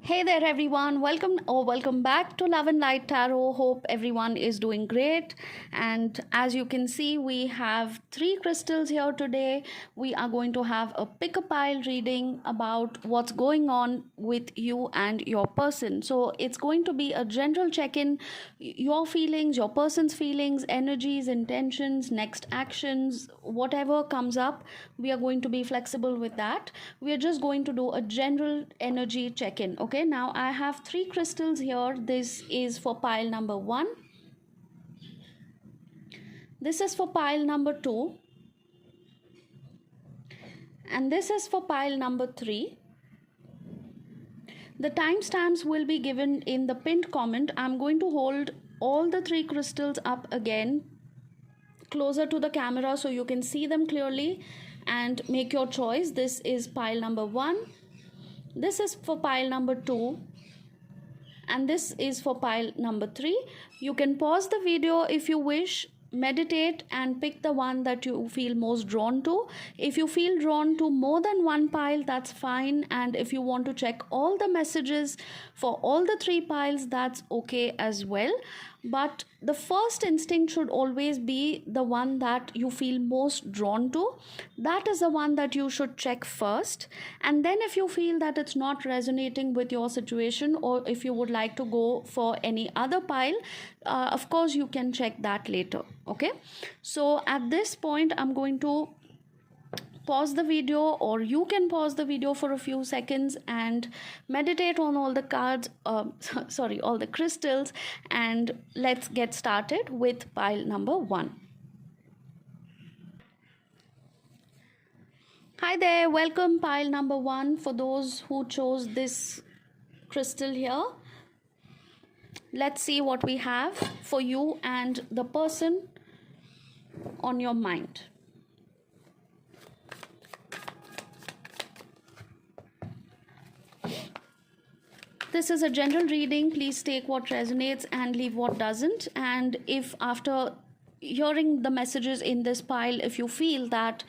Hey there, everyone. Welcome back to Love and Light Tarot. Hope everyone is doing great. And as you can see, we have three crystals here today. We are going to have a pick a pile reading about what's going on with you and your person. So it's going to be a general check-in, your feelings, your person's feelings, energies, intentions, next actions, whatever comes up. We are going to be flexible with that. We are just going to do a general energy check-in. Okay, now I have three crystals here. This is for pile number 1, this is for pile number 2, and this is for pile number 3. The timestamps will be given in the pinned comment. I'm going to hold all the three crystals up again closer to the camera so you can see them clearly and make your choice. This is pile number 1, this is for pile number 2, and this is for pile number 3. You can pause the video if you wish, meditate and pick the one that you feel most drawn to. If you feel drawn to more than one pile, that's fine, and if you want to check all the messages for all the three piles, that's okay as well. But the first instinct should always be the one that you feel most drawn to. That is the one that you should check first, and then if you feel that it's not resonating with your situation, or if you would like to go for any other pile, of course you can check that later. Okay, so at this point I'm going to pause the video, or you can pause the video for a few seconds and meditate on all the cards, all the crystals, and let's get started with pile number 1. Hi there, welcome pile number 1. For those who chose this crystal here, let's see what we have for you and the person on your mind. This is a general reading. Please take what resonates and leave what doesn't. And if after hearing the messages in this pile, if you feel that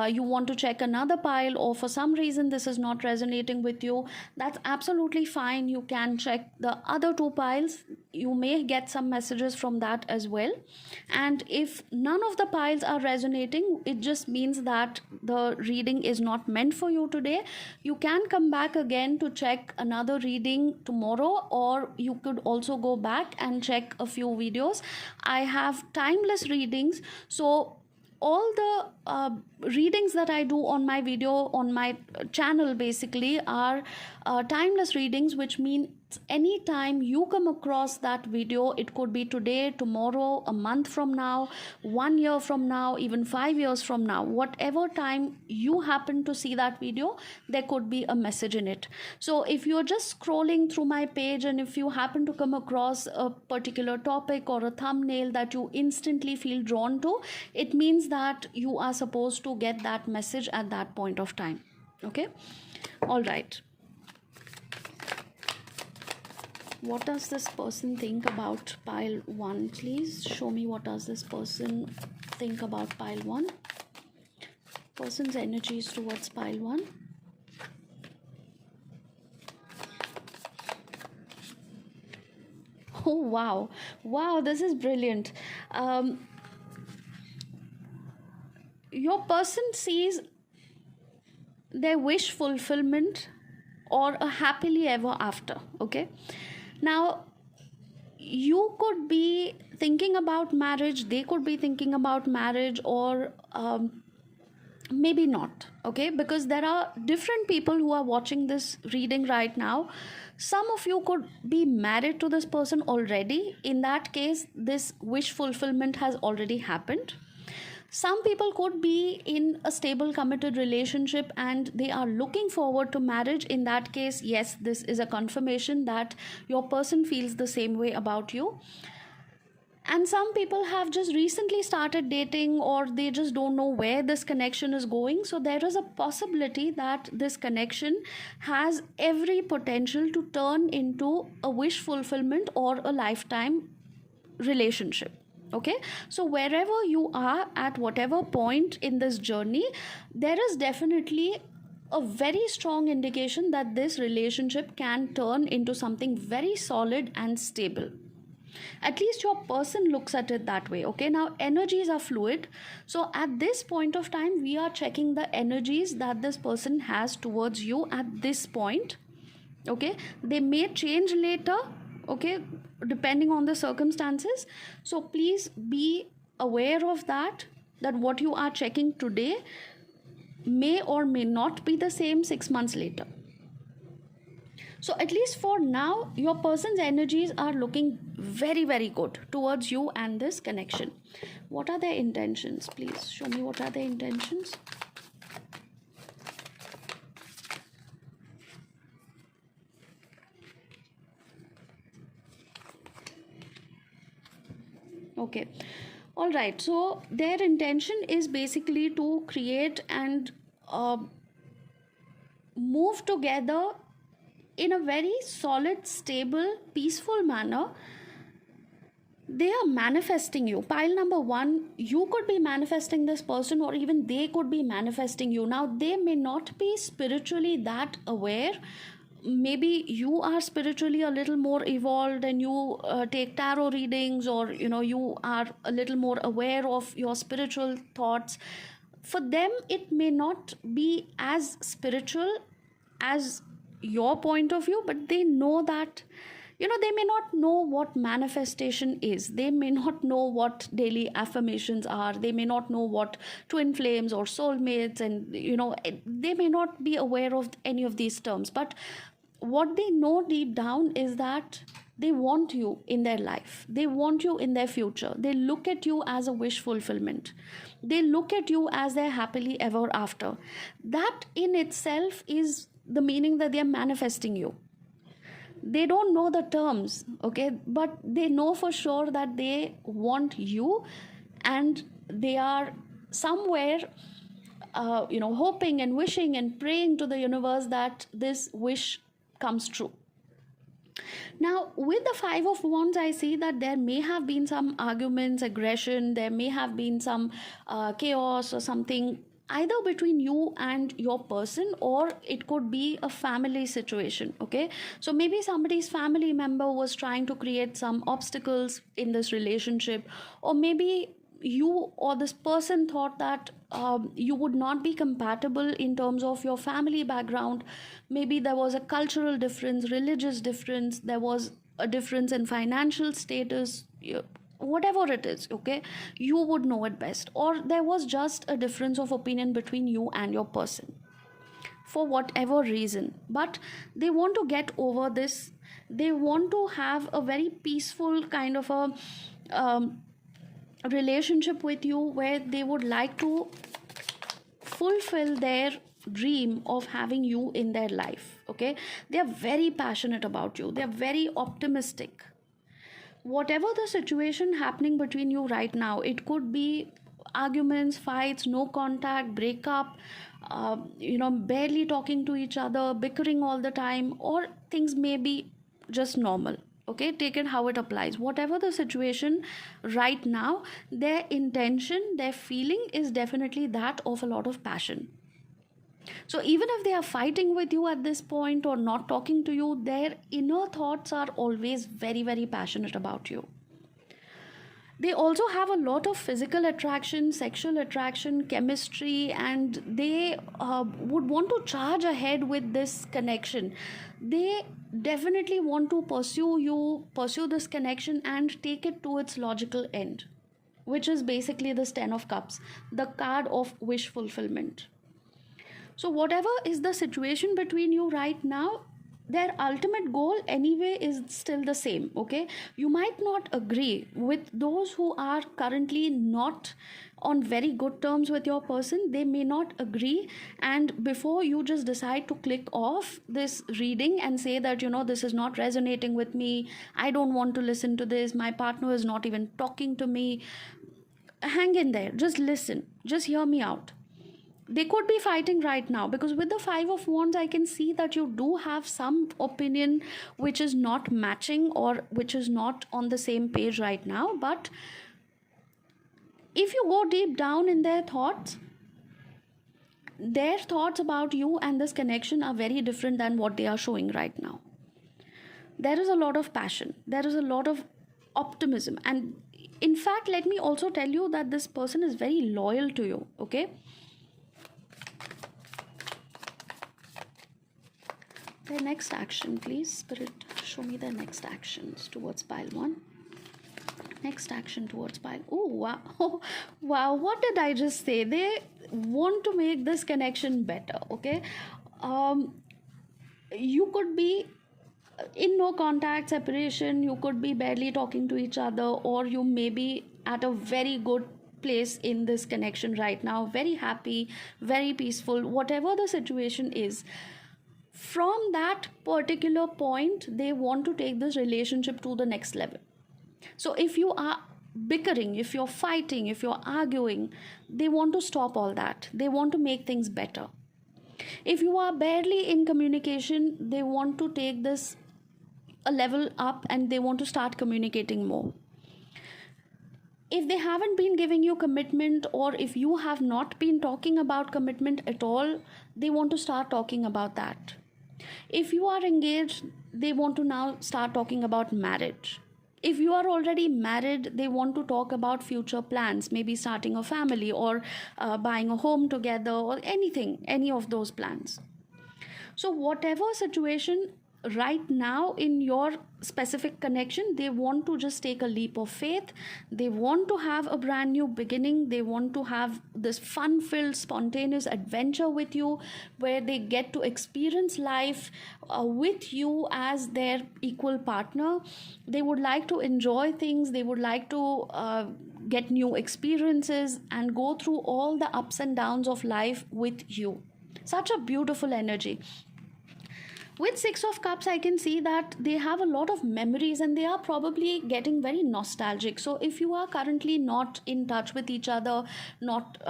you want to check another pile, or for some reason this is not resonating with you, that's absolutely fine. You can check the other two piles. You may get some messages from that as well. And if none of the piles are resonating, it just means that the reading is not meant for you today. You can come back again to check another reading tomorrow, or you could also go back and check a few videos. I have timeless readings, so all the readings that I do on my channel basically are timeless readings, which means anytime you come across that video, it could be today, tomorrow, a month from now, 1 year from now, even 5 years from now, whatever time you happen to see that video, there could be a message in it. So if you're just scrolling through my page and if you happen to come across a particular topic or a thumbnail that you instantly feel drawn to, it means that you are supposed to get that message at that point of time. Okay, all right. What does this person think about pile 1? Please show me, what does this person think about pile 1? Person's energies towards pile 1. Oh, wow, this is brilliant. Your person sees their wish fulfillment or a happily ever after. Okay, now you could be thinking about marriage, they could be thinking about marriage, or maybe not. Okay, because there are different people who are watching this reading right now. Some of you could be married to this person already. In that case, this wish fulfillment has already happened. Some people could be in a stable, committed relationship and they are looking forward to marriage. In that case, yes, this is a confirmation that your person feels the same way about you. And some people have just recently started dating, or they just don't know where this connection is going. So there is a possibility that this connection has every potential to turn into a wish fulfillment or a lifetime relationship. Okay, so wherever you are at whatever point in this journey, there is definitely a very strong indication that this relationship can turn into something very solid and stable. At least your person looks at it that way. Okay, now energies are fluid, so at this point of time we are checking the energies that this person has towards you at this point. Okay, they may change later, okay, depending on the circumstances. So please be aware of that, that what you are checking today may or may not be the same 6 months later. So at least for now, your person's energies are looking very, very good towards you and this connection. What are their intentions? Please show me what are their intentions. Okay. All right. So their intention is basically to create and move together in a very solid, stable, peaceful manner. They are manifesting you. Pile number one, you could be manifesting this person, or even they could be manifesting you. Now, they may not be spiritually that aware. Maybe you are spiritually a little more evolved and you take tarot readings, or you are a little more aware of your spiritual thoughts. For them, it may not be as spiritual as your point of view, but they know that, they may not know what manifestation is. They may not know what daily affirmations are. They may not know what twin flames or soulmates, and they may not be aware of any of these terms. But what they know deep down is that they want you in their life. They want you in their future. They look at you as a wish fulfillment. They look at you as their happily ever after. That in itself is the meaning that they are manifesting you. They don't know the terms, okay, but they know for sure that they want you, and they are somewhere hoping and wishing and praying to the universe that this wish comes true. Now, with the Five of Wands, I see that there may have been some arguments, aggression, there may have been some chaos or something, either between you and your person, or it could be a family situation. Okay, so maybe somebody's family member was trying to create some obstacles in this relationship, or maybe you or this person thought that you would not be compatible in terms of your family background. Maybe there was a cultural difference, religious difference, there was a difference in financial status, whatever it is. Okay, you would know it best, or there was just a difference of opinion between you and your person for whatever reason. But they want to get over this. They want to have a very peaceful kind of a relationship with you, where they would like to fulfill their dream of having you in their life. Okay, they are very passionate about you. They are very optimistic. Whatever the situation happening between you right now, it could be arguments, fights, no contact, breakup, barely talking to each other, bickering all the time, or things may be just normal. Okay, take it how it applies. Whatever the situation right now, their intention, their feeling is definitely that of a lot of passion. So even if they are fighting with you at this point or not talking to you, their inner thoughts are always very, very passionate about you. They also have a lot of physical attraction, sexual attraction, chemistry, and they would want to charge ahead with this connection. They definitely want to pursue you, pursue this connection, and take it to its logical end, which is basically this Ten of Cups, the card of wish fulfillment. So whatever is the situation between you right now, their ultimate goal anyway is still the same. Okay, you might not agree with those who are currently not on very good terms with your person. They may not agree, and before you just decide to click off this reading and say that this is not resonating with me, I don't want to listen to this, my partner is not even talking to me, hang in there, just listen, just hear me out. They could be fighting right now, because with the Five of Wands, I can see that you do have some opinion which is not matching, or which is not on the same page right now. But if you go deep down in their thoughts, their thoughts about you and this connection are very different than what they are showing right now. There is a lot of passion, there is a lot of optimism, and in fact, let me also tell you that this person is very loyal to you. Okay, their next action, please, Spirit, show me their next actions towards pile 1. Next action towards pile. Oh, wow. Wow, what did I just say? They want to make this connection better. Okay, you could be in no contact separation, you could be barely talking to each other, or you may be at a very good place in this connection right now, very happy, very peaceful, whatever the situation is. From that particular point, they want to take this relationship to the next level. So if you are bickering, if you're fighting, if you're arguing, they want to stop all that. They want to make things better. If you are barely in communication, they want to take this a level up and they want to start communicating more. If they haven't been giving you commitment, or if you have not been talking about commitment at all, they want to start talking about that. If you are engaged, they want to now start talking about marriage. If you are already married, they want to talk about future plans, maybe starting a family, or buying a home together, or anything, any of those plans. So whatever situation right now in your specific connection, they want to just take a leap of faith. They want to have a brand new beginning. They want to have this fun filled spontaneous adventure with you, where they get to experience life with you as their equal partner. They would like to enjoy things. They would like to get new experiences and go through all the ups and downs of life with you. Such a beautiful energy. With Six of Cups, I can see that they have a lot of memories and they are probably getting very nostalgic. So if you are currently not in touch with each other, not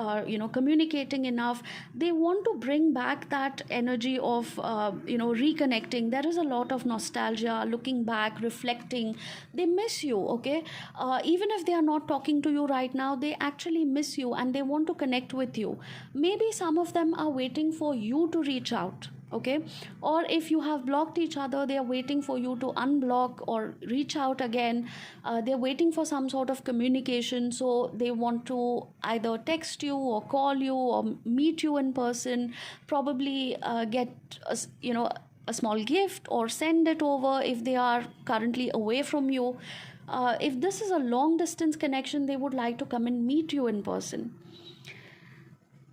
communicating enough, they want to bring back that energy of reconnecting. There is a lot of nostalgia, looking back, reflecting. They miss you. Okay, even if they are not talking to you right now, they actually miss you and they want to connect with you. Maybe some of them are waiting for you to reach out. Okay, or if you have blocked each other, they are waiting for you to unblock or reach out again. They're waiting for some sort of communication, so they want to either text you or call you or meet you in person, probably get a small gift or send it over if they are currently away from you. If this is a long distance connection, they would like to come and meet you in person.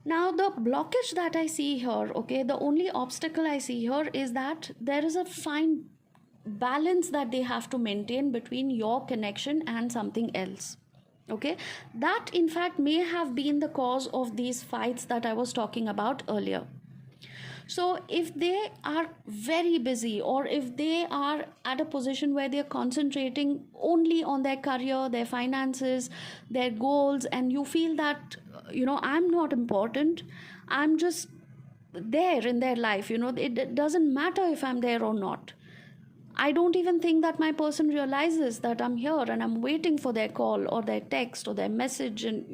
Now, the blockage that I see here, okay, the only obstacle I see here is that there is a fine balance that they have to maintain between your connection and something else. Okay, that in fact may have been the cause of these fights that I was talking about earlier. So if they are very busy, or if they are at a position where they're concentrating only on their career, their finances, their goals, and you feel that, I'm not important, I'm just there in their life, it doesn't matter if I'm there or not. I don't even think that my person realizes that I'm here and I'm waiting for their call or their text or their message. And,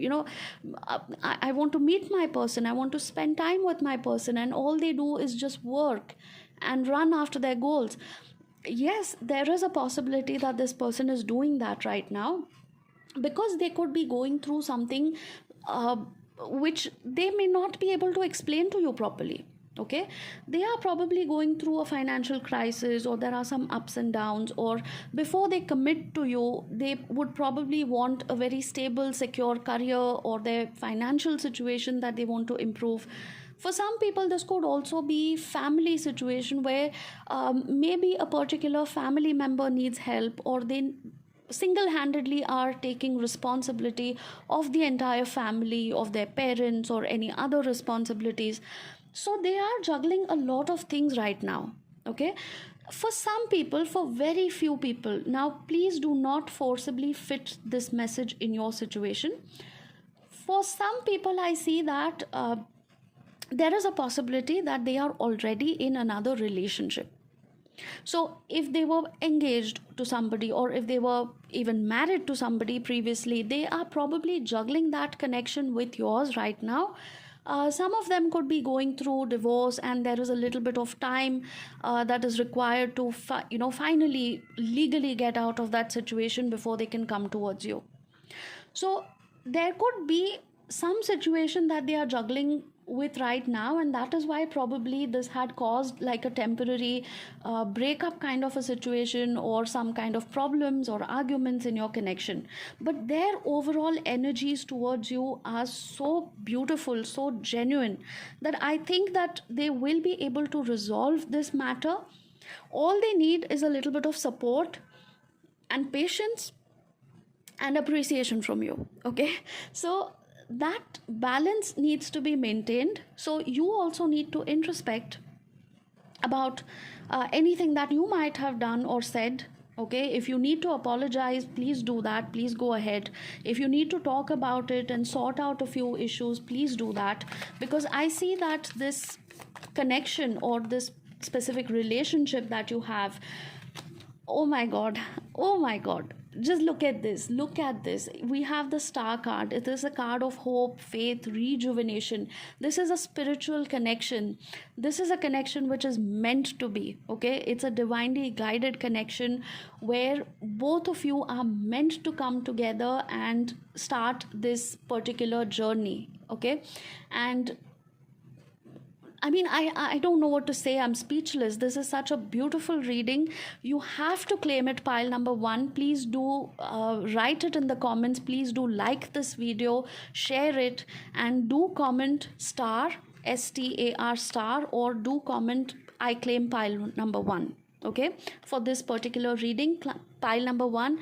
I want to meet my person. I want to spend time with my person. And all they do is just work and run after their goals. Yes, there is a possibility that this person is doing that right now, because they could be going through something which they may not be able to explain to you properly. Okay, they are probably going through a financial crisis, or there are some ups and downs, or before they commit to you, they would probably want a very stable, secure career, or their financial situation that they want to improve. For some people, this could also be family situation where maybe a particular family member needs help, or they single-handedly are taking responsibility of the entire family, of their parents, or any other responsibilities. So they are juggling a lot of things right now. Okay, for some people, for very few people. Now, please do not forcibly fit this message in your situation. For some people, I see that there is a possibility that they are already in another relationship. So if they were engaged to somebody, or if they were even married to somebody previously, they are probably juggling that connection with yours right now, Some of them could be going through divorce, and there is a little bit of time that is required to finally legally get out of that situation before they can come towards you. So there could be some situation that they are juggling with right now, and that is why probably this had caused like a temporary breakup kind of a situation, or some kind of problems or arguments in your connection. But their overall energies towards you are so beautiful, so genuine, that I think that they will be able to resolve this matter. All they need is a little bit of support and patience and appreciation from you. Okay, so that balance needs to be maintained. So you also need to introspect about anything that you might have done or said. Okay, if you need to apologize, please do that, please go ahead. If you need to talk about it and sort out a few issues, please do that, because I see that this connection or this specific relationship that you have, oh my god, oh my god, just look at this, look at this. We have the star card. It is a card of hope, faith, rejuvenation. This is a spiritual connection. This is a connection which is meant to be. Okay, it's a divinely guided connection where both of you are meant to come together and start this particular journey. Okay, and I mean, I don't know what to say. I'm speechless. This is such a beautiful reading. You have to claim it, pile number one. Please do write it in the comments. Please do like this video, share it, and do comment star, STAR star, or do comment I claim pile number one. Okay, for this particular reading, pile number one.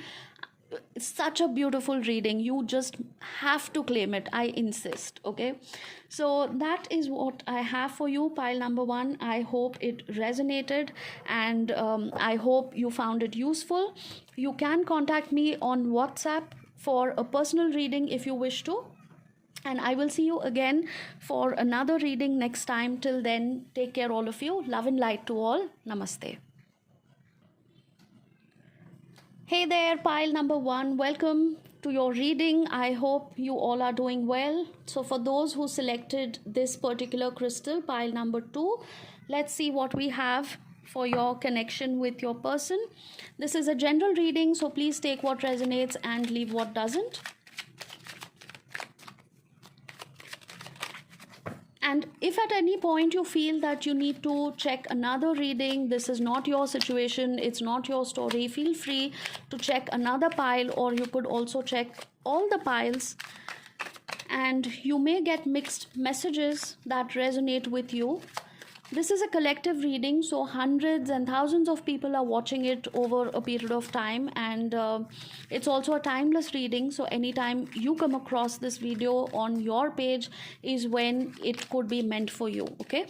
It's such a beautiful reading. You just have to claim it, I insist. Okay, so that is what I have for you, pile number one. I hope it resonated, and I hope you found it useful. You can contact me on WhatsApp for a personal reading if you wish to, and I will see you again for another reading next time. Till then, take care, all of you. Love and light to all. Namaste. Hey there, pile number one. Welcome to your reading. I hope you all are doing well. So for those who selected this particular crystal, pile number two, let's see what we have for your connection with your person. This is a general reading, so please take what resonates and leave what doesn't. And if at any point you feel that you need to check another reading, this is not your situation, it's not your story, feel free to check another pile, or you could also check all the piles, and you may get mixed messages that resonate with you. This is a collective reading, so hundreds and thousands of people are watching it over a period of time, and it's also a timeless reading. So anytime you come across this video on your page is when it could be meant for you. Okay,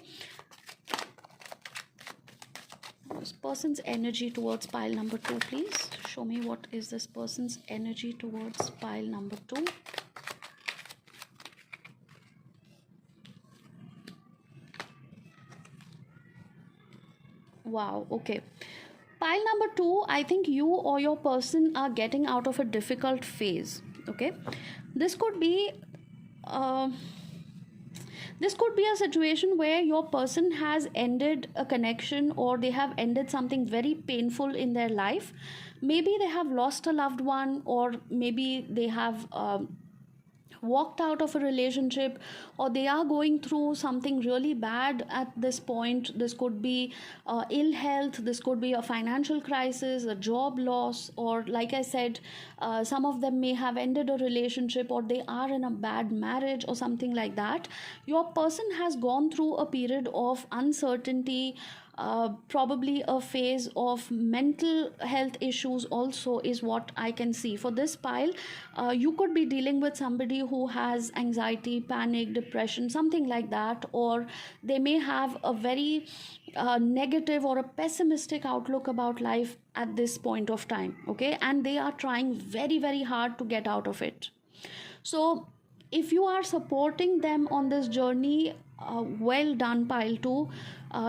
this person's energy towards pile number two, please show me what is this person's energy towards pile number two. Wow, okay. Pile number two, I think you or your person are getting out of a difficult phase. Okay, this could be a situation where your person has ended a connection, or they have ended something very painful in their life. Maybe they have lost a loved one, or maybe they have walked out of a relationship, or they are going through something really bad at this point. This could be ill health, this could be a financial crisis, a job loss, or like I said, some of them may have ended a relationship, or they are in a bad marriage or something like that. Your person has gone through a period of uncertainty, probably a phase of mental health issues also, is what I can see for this pile. You could be dealing with somebody who has anxiety, panic, depression, something like that, or they may have a very negative or a pessimistic outlook about life at this point of time. Okay, and they are trying very, very hard to get out of it. So if you are supporting them on this journey, well done, pile 2.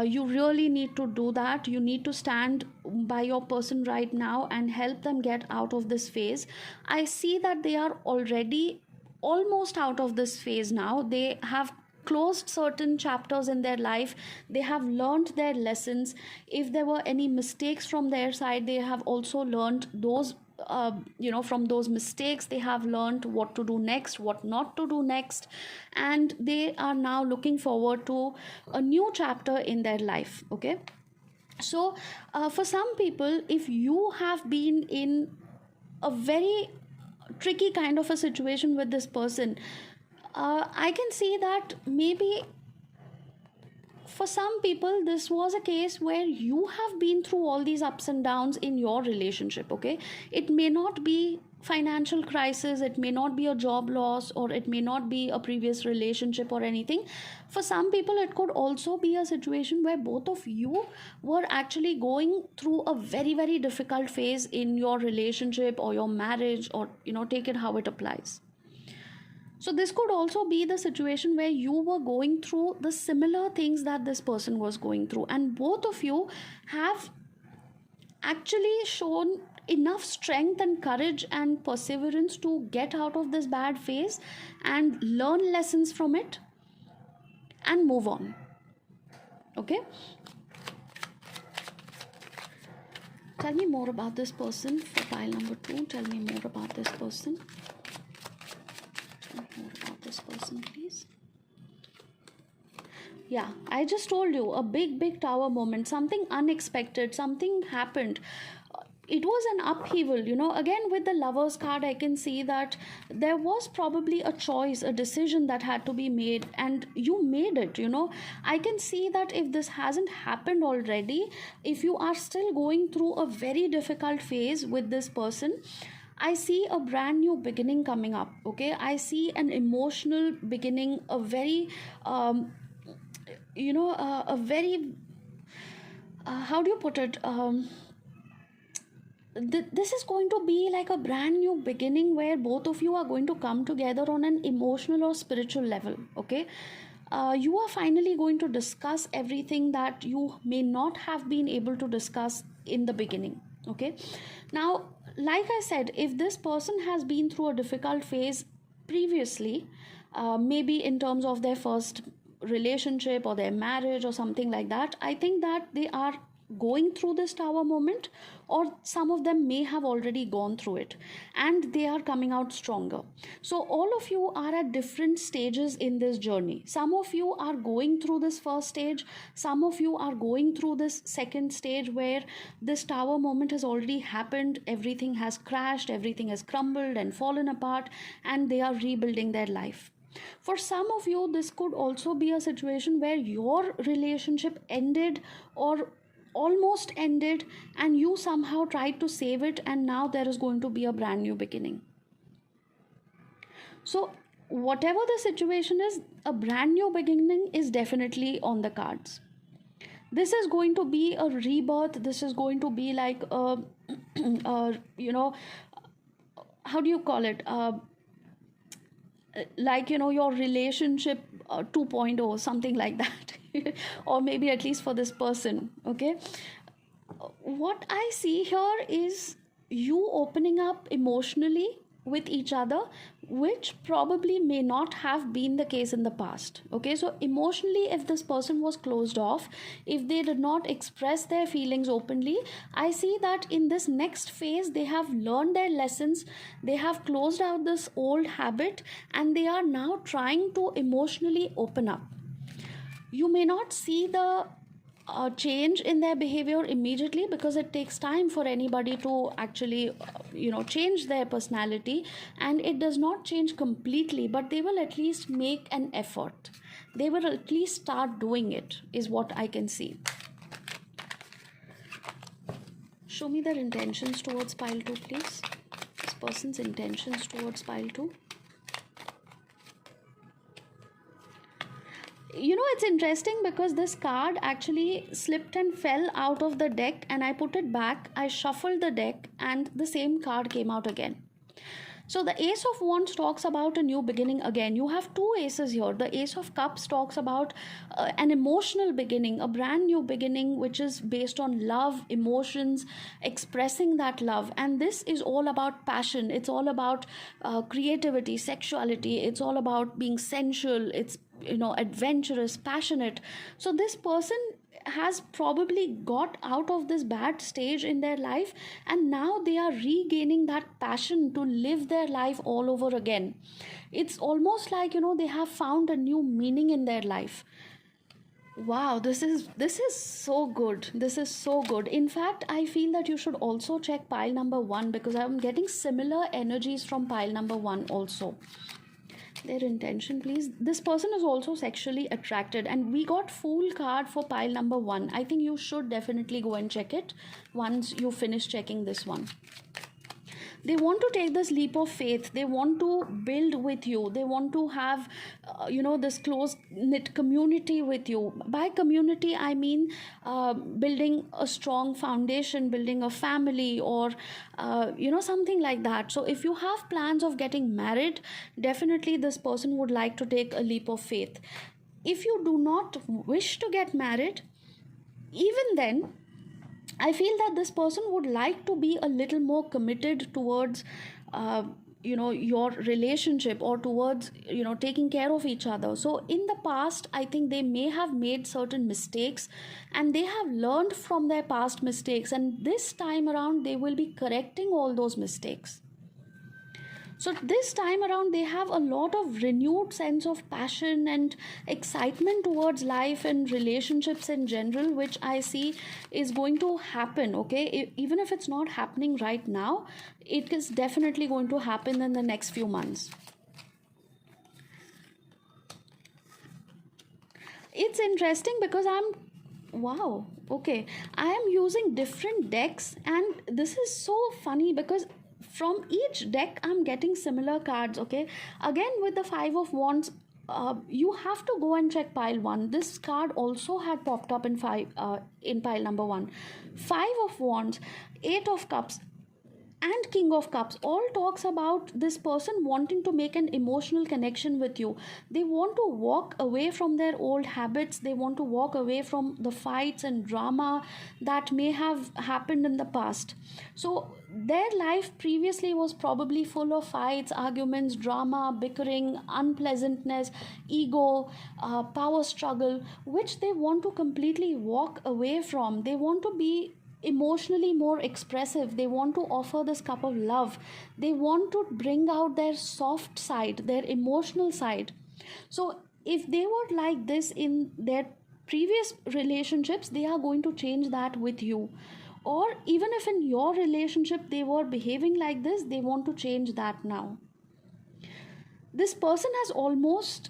You really need to do that. You need to stand by your person right now and help them get out of this phase. I see that they are already almost out of this phase now. They have closed certain chapters in their life. They have learned their lessons. If there were any mistakes from their side, they have also learned those, from those mistakes they have learned what to do next, what not to do next, and they are now looking forward to a new chapter in their life. Okay, so for some people, if you have been in a very tricky kind of a situation with this person, I can see that maybe for some people this was a case where you have been through all these ups and downs in your relationship. Okay, it may not be financial crisis, it may not be a job loss, or it may not be a previous relationship or anything. For some people it could also be a situation where both of you were actually going through a very very difficult phase in your relationship or your marriage, or take it how it applies. So this could also be the situation where you were going through the similar things that this person was going through, and both of you have actually shown enough strength and courage and perseverance to get out of this bad phase and learn lessons from it and move on. Okay? Tell me more about this person for pile number 2. Tell me more about this person. More about this person, please. Yeah, I just told you, a big tower moment, something unexpected, something happened. It was an upheaval. Again, with the Lovers card, I can see that there was probably a choice, a decision that had to be made, and you made it. I can see that if this hasn't happened already, if you are still going through a very difficult phase with this person, I see a brand new beginning coming up. Okay, I see an emotional beginning, a very a very how do you put it, this is going to be like a brand new beginning where both of you are going to come together on an emotional or spiritual level. Okay, you are finally going to discuss everything that you may not have been able to discuss in the beginning. Okay, now, like I said, if this person has been through a difficult phase previously, maybe in terms of their first relationship or their marriage or something like that, I think that they are going through this tower moment, or some of them may have already gone through it and they are coming out stronger. So all of you are at different stages in this journey. Some of you are going through this first stage, some of you are going through this second stage where this tower moment has already happened, everything has crashed, everything has crumbled and fallen apart, and they are rebuilding their life. For some of you, this could also be a situation where your relationship ended or almost ended, and you somehow tried to save it, and now there is going to be a brand new beginning. So whatever the situation is, a brand new beginning is definitely on the cards. This is going to be a rebirth. This is going to be like a how do you call it, like your relationship 2.0, something like that. Or maybe at least for this person. Okay, what I see here is you opening up emotionally with each other, which probably may not have been the case in the past. Okay, so emotionally, if this person was closed off, if they did not express their feelings openly, I see that in this next phase they have learned their lessons, they have closed out this old habit, and they are now trying to emotionally open up. You may not see the change in their behavior immediately, because it takes time for anybody to actually change their personality, and it does not change completely, but they will at least make an effort. They will at least start doing it, is what I can see. Show me their intentions towards pile 2, please. This person's intentions towards pile 2. It's interesting because this card actually slipped and fell out of the deck, and I put it back, I shuffled the deck, and the same card came out again. So the Ace of Wands talks about a new beginning again. You have two aces here. The Ace of Cups talks about an emotional beginning, a brand new beginning, which is based on love, emotions, expressing that love. And this is all about passion. It's all about creativity, sexuality. It's all about being sensual. It's adventurous, passionate. So this person has probably got out of this bad stage in their life, and now they are regaining that passion to live their life all over again. It's almost like they have found a new meaning in their life. Wow, this is so good. This is so good. In fact, I feel that you should also check pile number 1, because I'm getting similar energies from pile number 1 also. Their intention, please. This person is also sexually attracted, and we got Fool card for pile number 1. I think you should definitely go and check it once you finish checking this one. They want to take this leap of faith. They want to build with you. They want to have this close knit community with you. By community, I mean building a strong foundation, building a family, or something like that. So if you have plans of getting married, definitely this person would like to take a leap of faith. If you do not wish to get married, even then I feel that this person would like to be a little more committed towards your relationship, or towards taking care of each other. So in the past, I think they may have made certain mistakes, and they have learned from their past mistakes, and this time around they will be correcting all those mistakes. So this time around, they have a lot of renewed sense of passion and excitement towards life and relationships in general, which I see is going to happen. Okay, even if it's not happening right now, it is definitely going to happen in the next few months. It's interesting because wow, okay, I am using different decks, and this is so funny because from each deck I'm getting similar cards. Okay, again with the 5 of wands, you have to go and check pile 1. This card also had popped up in pile number 1. 5 of wands, 8 of cups, and king of cups all talks about this person wanting to make an emotional connection with you. They want to walk away from their old habits. They want to walk away from the fights and drama that may have happened in the past. So their life previously was probably full of fights, arguments, drama, bickering, unpleasantness, ego, power struggle, which they want to completely walk away from. They want to be emotionally more expressive. They want to offer this cup of love. They want to bring out their soft side, their emotional side. So if they were like this in their previous relationships, they are going to change that with you. Or even if in your relationship they were behaving like this, they want to change that now. This person has almost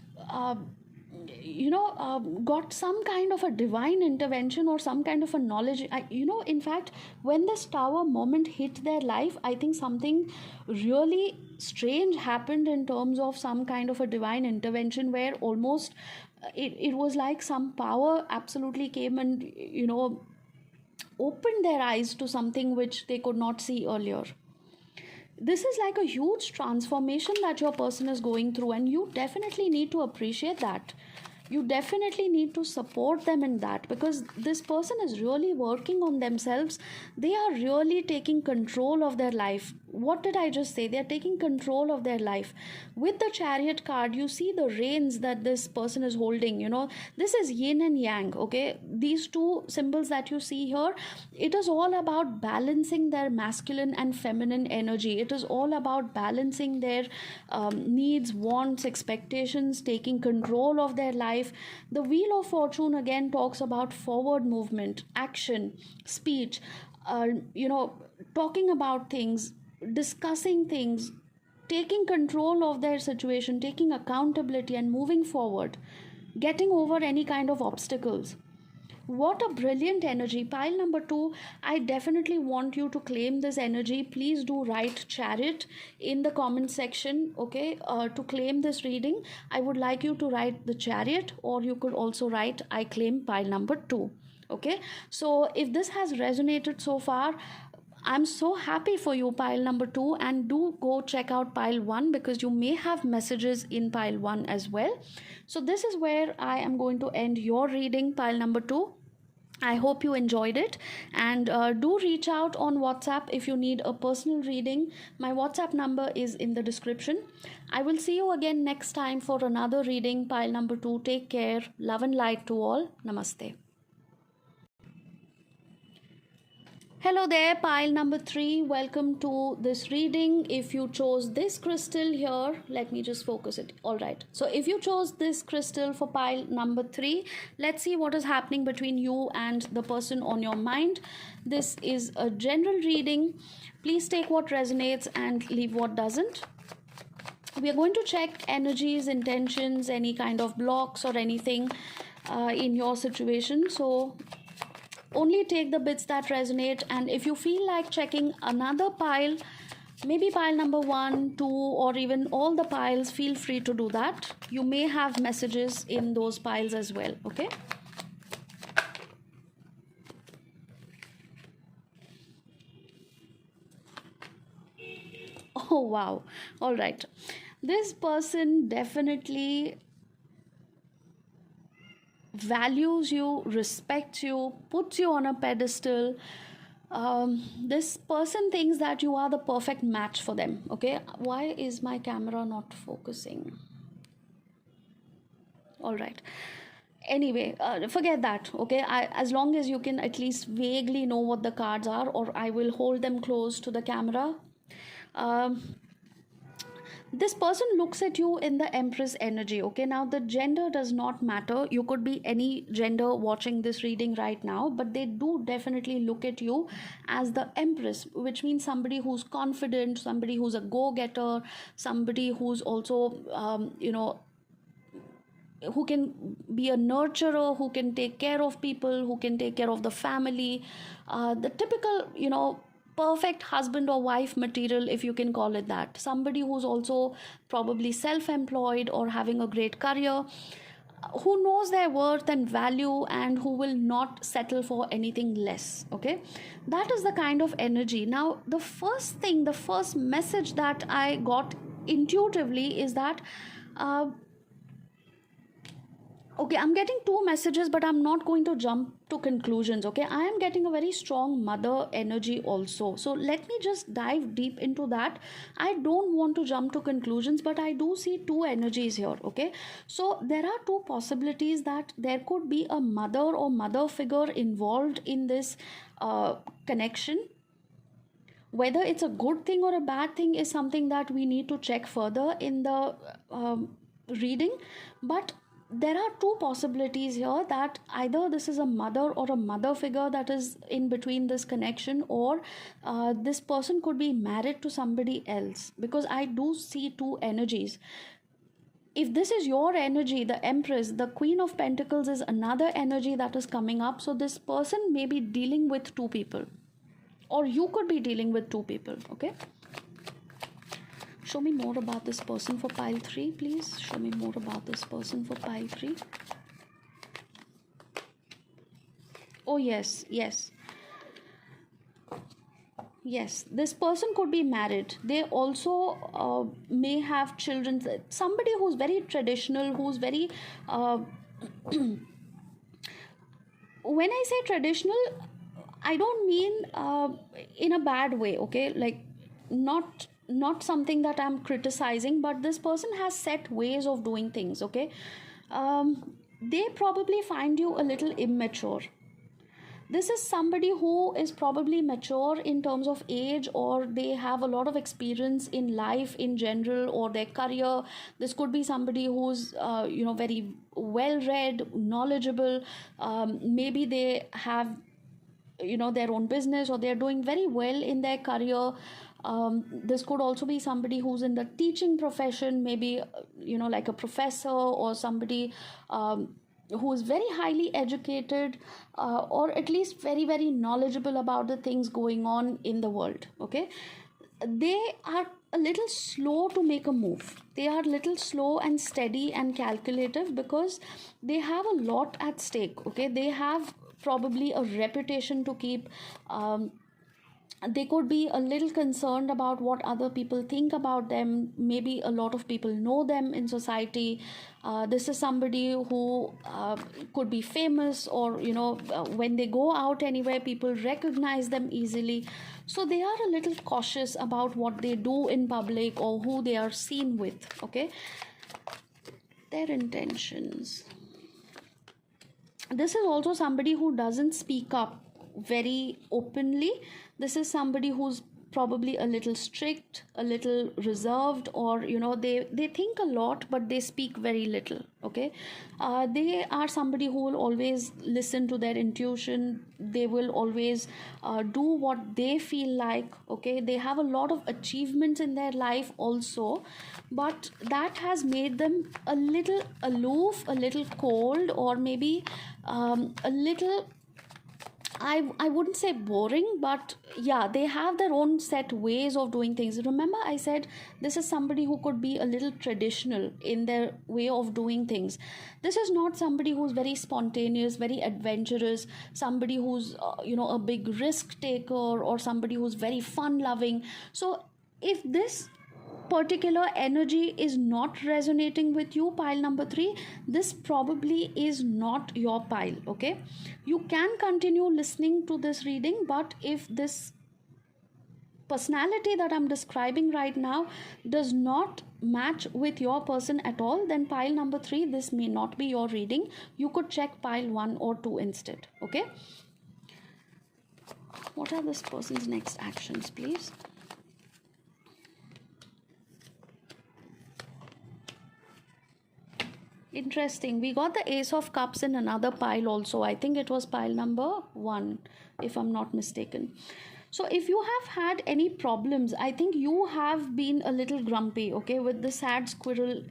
got some kind of a divine intervention or some kind of a knowledge. In fact, when this tower moment hit their life, I think something really strange happened in terms of some kind of a divine intervention, where almost it was like some power absolutely came and opened their eyes to something which they could not see earlier. This is like a huge transformation that your person is going through, and you definitely need to appreciate that. You definitely need to support them in that, because this person is really working on themselves. They are really taking control of their life. What did I just say? They are taking control of their life. With the Chariot card, you see the reins that this person is holding. This is yin and yang. Okay, these two symbols that you see here, it is all about balancing their masculine and feminine energy. It is all about balancing their needs, wants, expectations, taking control of their life. The Wheel of Fortune again talks about forward movement, action, speech, talking about things, discussing things, taking control of their situation, taking accountability and moving forward, getting over any kind of obstacles. What a brilliant energy. Pile number 2, I definitely want you to claim this energy. Please do write Chariot in the comment section. Okay, to claim this reading, I would like you to write the Chariot, or you could also write I claim pile number 2. Okay, so if this has resonated so far, I'm so happy for you, pile number 2, and do go check out pile 1, because you may have messages in pile 1 as well. So this is where I am going to end your reading, pile number 2. I hope you enjoyed it, and do reach out on WhatsApp if you need a personal reading. My WhatsApp number is in the description. I will see you again next time for another reading, pile number 2. Take care. Love and light to all. Namaste. Hello there, pile number 3. Welcome to this reading. If you chose this crystal here, let me just focus it. All right. So if you chose this crystal for pile number 3, let's see what is happening between you and the person on your mind. This is a general reading. Please take what resonates and leave what doesn't. We are going to check energies, intentions, any kind of blocks or anything in your situation. So only take the bits that resonate, and if you feel like checking another pile, maybe pile number 1, 2, or even all the piles, feel free to do that. You may have messages in those piles as well. Okay, oh wow. All right, this person definitely values you, respects you, puts you on a pedestal. This person thinks that you are the perfect match for them. Okay, why is my camera not focusing? All right, anyway, forget that. Okay, as long as you can at least vaguely know what the cards are, or I will hold them close to the camera. This person looks at you in the Empress energy. Okay, now the gender does not matter. You could be any gender watching this reading right now, but they do definitely look at you as the Empress, which means somebody who's confident, somebody who's a go-getter, somebody who's also who can be a nurturer, who can take care of people, who can take care of the family, the typical perfect husband or wife material, if you can call it that. Somebody who's also probably self-employed or having a great career, who knows their worth and value, and who will not settle for anything less. Okay, that is the kind of energy. Now the first message that I got intuitively is that okay, I'm getting 2 messages, but I'm not going to jump to conclusions. Okay, I am getting a very strong mother energy also. So let me just dive deep into that. I don't want to jump to conclusions, but I do see 2 energies here. Okay, so there are 2 possibilities that there could be a mother or mother figure involved in this connection. Whether it's a good thing or a bad thing is something that we need to check further in the reading, but there are 2 possibilities here, that either this is a mother or a mother figure that is in between this connection, or this person could be married to somebody else, because I do see 2 energies. If this is your energy, the Empress, the Queen of Pentacles is another energy that is coming up. So this person may be dealing with 2 people, or you could be dealing with 2 people. Okay, show me more about this person for pile 3, please. Show me more about this person for pile 3. Oh, yes. Yes, this person could be married. They also may have children. Somebody who's very traditional, who's very... when I say traditional, I don't mean in a bad way, okay? Like, not something that I'm criticizing, but this person has set ways of doing things. Okay, they probably find you a little immature. This is somebody who is probably mature in terms of age, or they have a lot of experience in life in general, or their career. This could be somebody who's very well read, knowledgeable. Maybe they have their own business, or they're doing very well in their career. This could also be somebody who's in the teaching profession, maybe like a professor, or somebody who is very highly educated, or at least very, very knowledgeable about the things going on in the world. Okay, they are a little slow to make a move. They are a little slow and steady and calculative, because they have a lot at stake. Okay, they have probably a reputation to keep. They could be a little concerned about what other people think about them. Maybe a lot of people know them in society. This is somebody who could be famous, or when they go out anywhere, people recognize them easily. So they are a little cautious about what they do in public or who they are seen with. Okay, their intentions. This is also somebody who doesn't speak up very openly. This is somebody who's probably a little strict, a little reserved, or they think a lot but they speak very little. Okay, they are somebody who will always listen to their intuition. They will always do what they feel like. Okay, they have a lot of achievements in their life also, but that has made them a little aloof, a little cold, or maybe a little, I wouldn't say boring, but yeah, they have their own set ways of doing things. Remember, I said this is somebody who could be a little traditional in their way of doing things. This is not somebody who's very spontaneous, very adventurous, somebody who's, a big risk taker, or somebody who's very fun loving. So, if this particular energy is not resonating with you, pile number 3, this probably is not your pile. Okay, you can continue listening to this reading, but if this personality that I'm describing right now does not match with your person at all, then pile number 3, this may not be your reading. You could check pile 1 or 2 instead. Okay, what are this person's next actions, please? Interesting. We got the Ace of Cups in another pile also. I think it was pile number 1, if I'm not mistaken. So if you have had any problems, I think you have been a little grumpy, okay, with the sad squirrel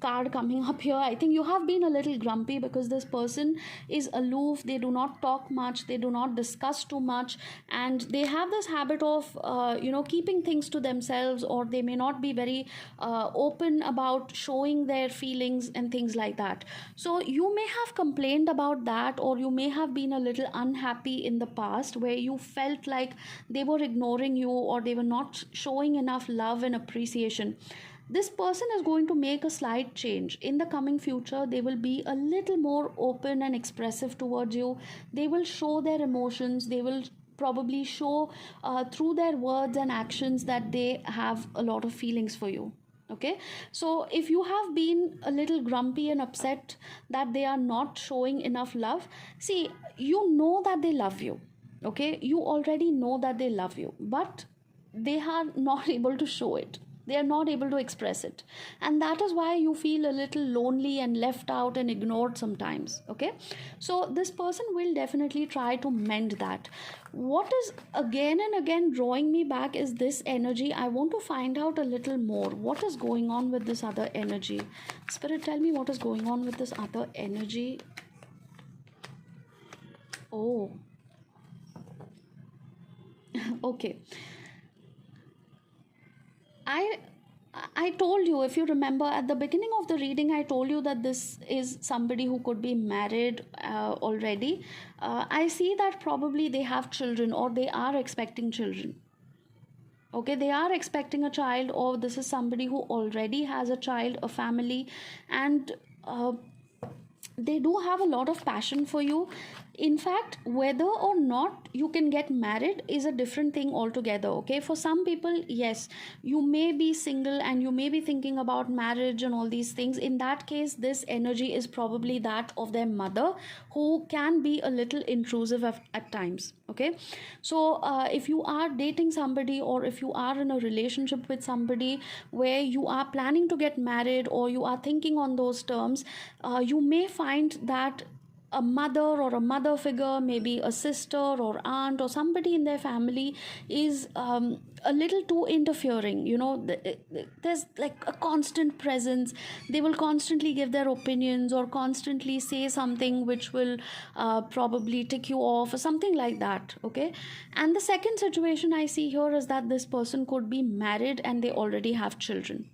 card coming up here. I think you have been a little grumpy because this person is aloof. They do not talk much. They do not discuss too much. And they have this habit of, keeping things to themselves, or they may not be very open about showing their feelings and things like that. So you may have complained about that, or you may have been a little unhappy in the past where you felt like they were ignoring you, or they were not showing enough love and appreciation. This person is going to make a slight change in the coming future. They will be a little more open and expressive towards you. They will show their emotions. They will probably show through their words and actions that they have a lot of feelings for you. Okay, so if you have been a little grumpy and upset that they are not showing enough love, see, you know that they love you. Okay, you already know that they love you, but they are not able to show it. They are not able to express it, and that is why you feel a little lonely and left out and ignored sometimes. Okay, so this person will definitely try to mend that. What is again and again drawing me back is this energy. I want to find out a little more. What is going on with this other energy? Spirit, tell me what is going on with this other energy. Oh, okay. I I told you, if you remember at the beginning of the reading, I told you that this is somebody who could be married already. I see that probably they have children, or they are expecting children. Okay, they are expecting a child, or this is somebody who already has a child, a family, and they do have a lot of passion for you. In fact, whether or not you can get married is a different thing altogether. Okay, for some people, yes, you may be single and you may be thinking about marriage and all these things. In that case, this energy is probably that of their mother, who can be a little intrusive at times. Okay, so if you are dating somebody, or if you are in a relationship with somebody where you are planning to get married, or you are thinking on those terms, you may find that a mother or a mother figure, maybe a sister or aunt or somebody in their family, is a little too interfering. There's like a constant presence. They will constantly give their opinions, or constantly say something which will probably tick you off, or something like that. Okay, and the second situation I see here is that this person could be married and they already have children.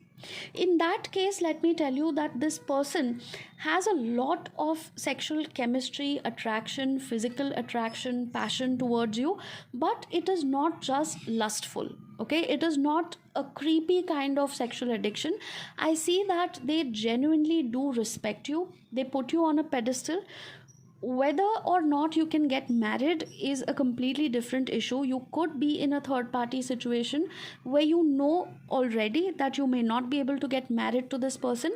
In that case, let me tell you that this person has a lot of sexual chemistry, attraction, physical attraction, passion towards you, but it is not just lustful. Okay, it is not a creepy kind of sexual addiction. I see that they genuinely do respect you, they put you on a pedestal. Whether or not you can get married is a completely different issue. You could be in a third party situation where you know already that you may not be able to get married to this person.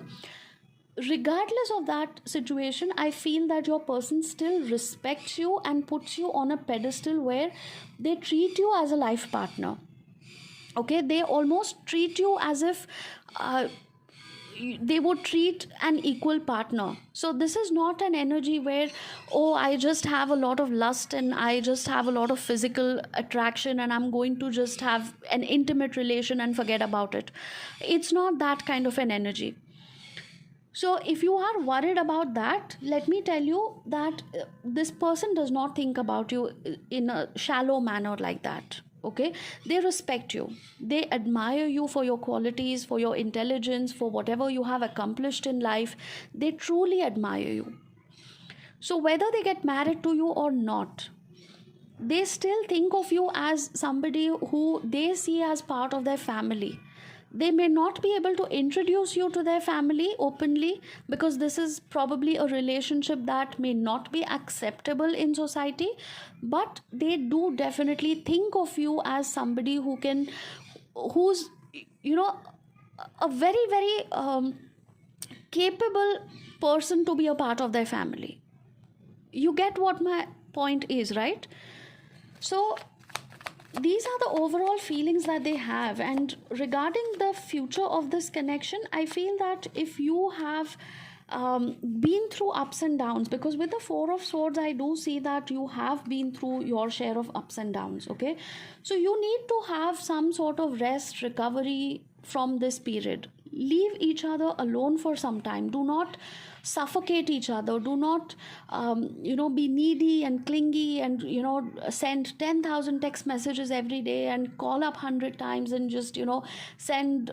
Regardless of that situation, I feel that your person still respects you and puts you on a pedestal where they treat you as a life partner. Okay, they almost treat you as if they would treat an equal partner. So this is not an energy where, oh, I just have a lot of lust and I just have a lot of physical attraction and I'm going to just have an intimate relation and forget about it. It's not that kind of an energy. So if you are worried about that, let me tell you that this person does not think about you in a shallow manner like that. Okay, they respect you, they admire you for your qualities, for your intelligence, for whatever you have accomplished in life. They truly admire you. So whether they get married to you or not, they still think of you as somebody who they see as part of their family. They may not be able to introduce you to their family openly because this is probably a relationship that may not be acceptable in society, but they do definitely think of you as somebody who's, you know, a very, very capable person to be a part of their family. You get what my point is, right? So these are the overall feelings that they have. And regarding the future of this connection, I feel that if you have been through ups and downs, because with the Four of Swords I do see that you have been through your share of ups and downs. Okay, so you need to have some sort of rest, recovery from this period. Leave each other alone for some time. Do not suffocate each other. Do not be needy and clingy and send 10,000 text messages every day and call up 100 times and just send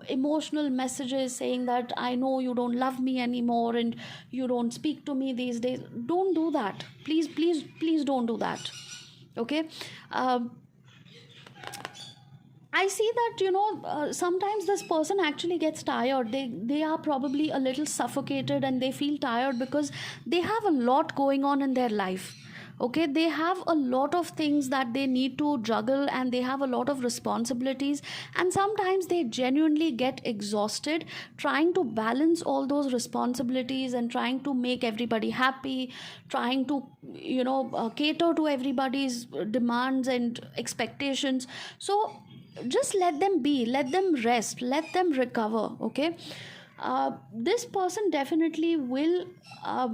emotional messages saying that I know you don't love me anymore and you don't speak to me these days. Don't do that. Please, please, please don't do that. Okay. I see that sometimes this person actually gets tired. They are probably a little suffocated and they feel tired because they have a lot going on in their life. Okay, they have a lot of things that they need to juggle and they have a lot of responsibilities, and sometimes they genuinely get exhausted trying to balance all those responsibilities and trying to make everybody happy, trying to cater to everybody's demands and expectations. So just let them be, let them rest, let them recover. Okay, this person definitely will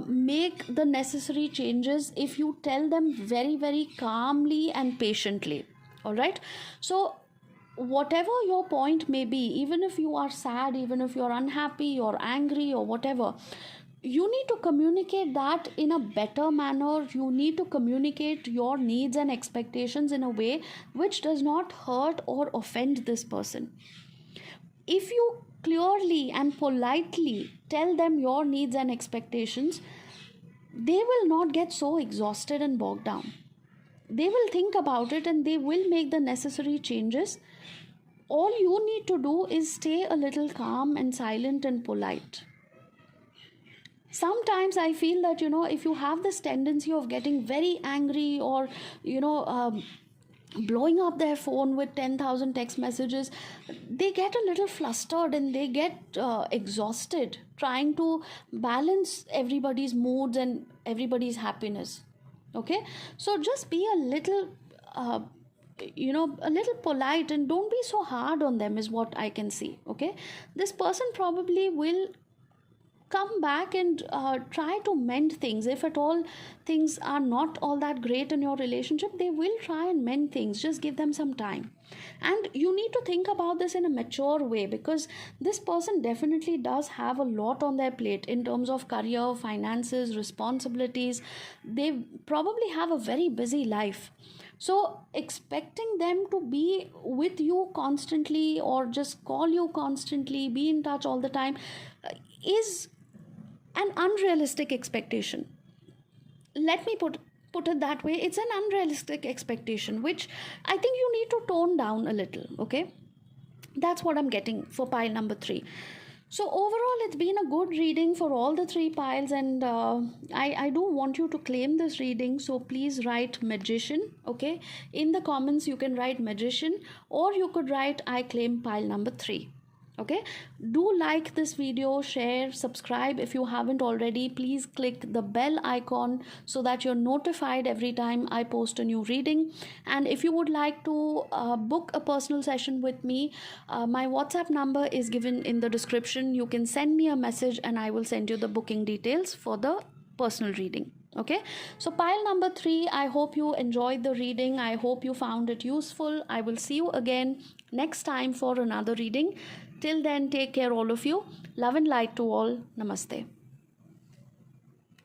make the necessary changes if you tell them very, very calmly and patiently. All right, so whatever your point may be, even if you are sad, even if you're unhappy or angry or whatever, you need to communicate that in a better manner. You need to communicate your needs and expectations in a way which does not hurt or offend this person. If you clearly and politely tell them your needs and expectations, they will not get so exhausted and bogged down. They will think about it and they will make the necessary changes. All you need to do is stay a little calm and silent and polite. Sometimes I feel that if you have this tendency of getting very angry or blowing up their phone with 10,000 text messages, they get a little flustered and they get exhausted trying to balance everybody's moods and everybody's happiness. Okay, so just be a little a little polite and don't be so hard on them is what I can see. Okay, this person probably will come back and try to mend things. If at all things are not all that great in your relationship, they will try and mend things. Just give them some time. And you need to think about this in a mature way, because this person definitely does have a lot on their plate in terms of career, finances, responsibilities. They probably have a very busy life. So expecting them to be with you constantly or just call you constantly, be in touch all the time, is an unrealistic expectation. Let me put it that way. It's an unrealistic expectation, which I think you need to tone down a little. Okay, that's what I'm getting for pile number 3. So overall, it's been a good reading for all the 3 piles, and I do want you to claim this reading. So please write magician. Okay, in the comments you can write magician, or you could write I claim pile number 3. Okay, do like this video, share, subscribe if you haven't already. Please click the bell icon so that you're notified every time I post a new reading. And if you would like to book a personal session with me, my WhatsApp number is given in the description. You can send me a message and I will send you the booking details for the personal reading. Okay, so pile number 3, I hope you enjoyed the reading. I hope you found it useful. I will see you again next time for another reading. Till then, take care, all of you. Love and light to all. Namaste.